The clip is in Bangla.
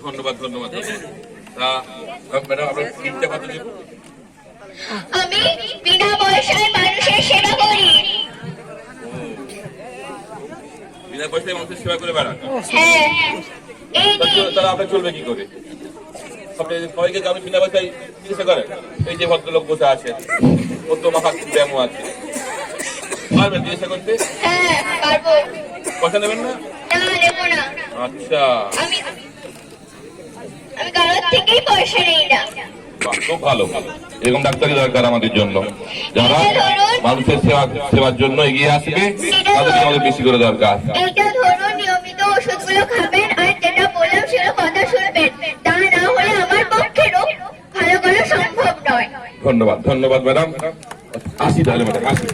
ধন্যবাদ ধন্যবাদ। ম্যাডাম আপনার স্কিমটা কত দিব? আমি বিনা পয়সায় মানুষের সেবা করি। বিনা পয়সায় মানুষের সেবা করে বেড়ান? হ্যাঁ। এই তারা আপনার চলবে কি করে? সবাইকে আপনি বিনা পয়সায় চিকিৎসা করেন? এই যে ভদ্রলোক বসে আছে, কত মাথা ব্যায়াম আছে, পারবেন চিকিৎসা করতে? হ্যাঁ পারবো। পয়সা নেবেন না? না নেবো না। আচ্ছা, আমি কারোর থেকেই পয়সা নেই না। খুব ভালো। এরকম ডাক্তারই দরকার আমাদের জন্য, যারা মানুষের সেবার জন্য এগিয়ে আসবে, তাদেরকে আমাদের বেশি করে দরকার। এইটা ধরুন, নিয়মিত ওষুধগুলো খাবেন আর যেটা বললাম সেটা কথা শুনবেন, তা না হলে আমার পক্ষে রোগ ভালো করা সম্ভব নয়। ধন্যবাদ ধন্যবাদ ম্যাডাম। আসি তাহলে ম্যাডাম, আসি।